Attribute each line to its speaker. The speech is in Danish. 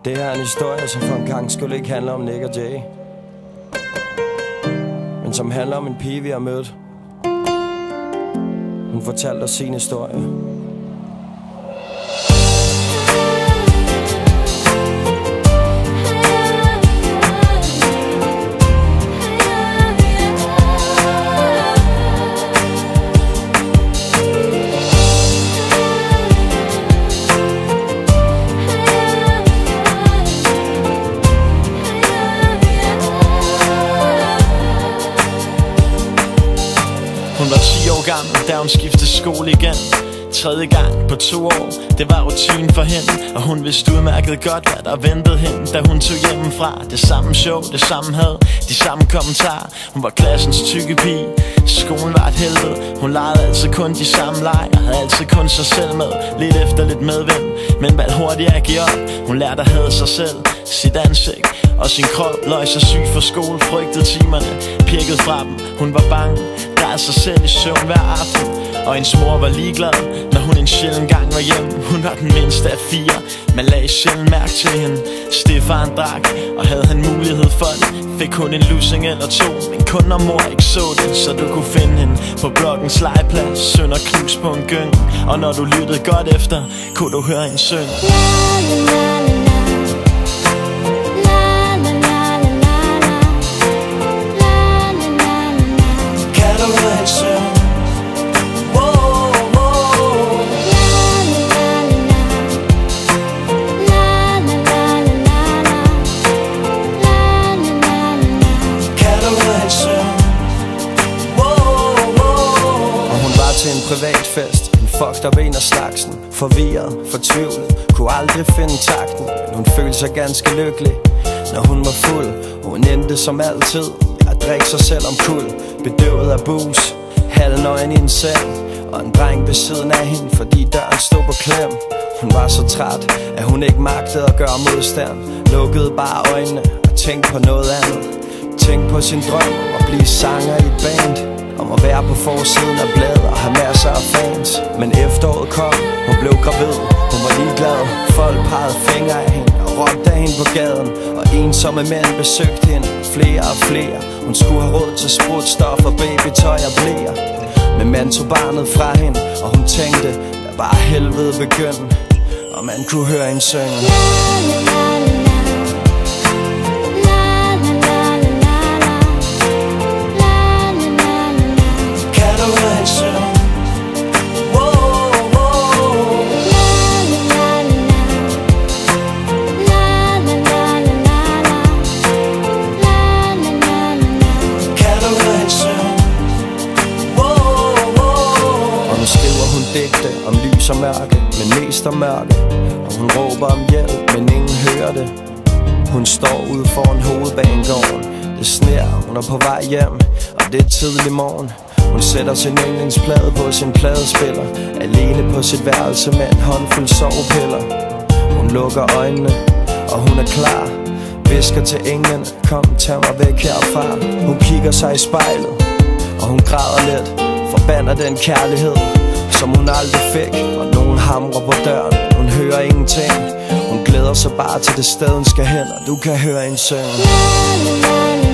Speaker 1: Det her er en historie, som for en gang skulle ikke handle om Nick og Jay, men som handler om en pige, vi har mødt. Hun fortalte os sin historie.
Speaker 2: Hun var 10 år gammel, da hun skiftede skole igen. Tredje gang på 2 år, det var rutinen for hende. Og hun vidste udmærket godt, hvad der ventede hende, da hun tog hjemmefra. Det samme show, det samme had, de samme kommentarer. Hun var klassens tykke pige, skolen var et helvede. Hun legede altid kun de samme leger, havde altid kun sig selv med. Lidt efter lidt medvind, men valgte hurtigt at give op. Hun lærte at hade sig selv, sit ansigt og sin krop. Løg sig syg for skole, frygtede timerne, pirkede fra dem. Hun var bange, græd sig selv i søvn hver aften. Og hendes mor var ligeglad, når hun en sjælden gang var hjemme. Hun var den mindste af 4, man lagde sjældent mærke til hende. Stefan drak, og havde han mulighed for det, fik hun en lussing eller 2. Men kun når mor ikke så det, så du kunne finde hende på blokkens legeplads, sønder knus på en gyng. Og når du lyttede godt efter, kunne du høre hende synge.
Speaker 1: En privatfest, en fucked up en af slagsen. Forvirret, fortvivlet, kunne aldrig finde takten. Men hun følte sig ganske lykkelig, når hun var fuld. Hun endte som altid at drikke sig selv om kul. Bedøvet af booze, halvnøgen i en seng, og en dreng ved siden af hende, fordi døren stod på klem. Hun var så træt, at hun ikke magtede at gøre modstand. Lukkede bare øjnene og tænkte på noget andet. Tænkte på sin drøm om at blive sanger i et band, om at være på forsiden af bladet og have masser af fans. Men efteråret kom, hun blev gravid, hun var ligeglad. Folk pegede fingre af hende og råbte af hende på gaden, og ensomme mænd besøgte hende, flere og flere. Hun skulle have råd til sprutstoffer, babytøj og bleer. Men man tog barnet fra hende, og hun tænkte, der var helvede begyndt. Og man kunne høre hende synge. Digte om lys og mørke, men mest om mørke. Og hun råber om hjælp, men ingen hører det. Hun står ude foran hovedbanegården. Det sner, hun er på vej hjem, og det er tidlig morgen. Hun sætter sin yndlingsplade på sin pladespiller, alene på sit værelse med en håndfuld sovepiller. Hun lukker øjnene, og hun er klar. Visker til englene, kom, tag mig væk herfra. Hun kigger sig i spejlet, og hun græder lidt. Forbander den kærlighed, som hun aldrig fik, og nogen hamrer på døren. Hun hører ingenting, hun glæder sig bare til det sted hun skal hen, og du kan høre en synge.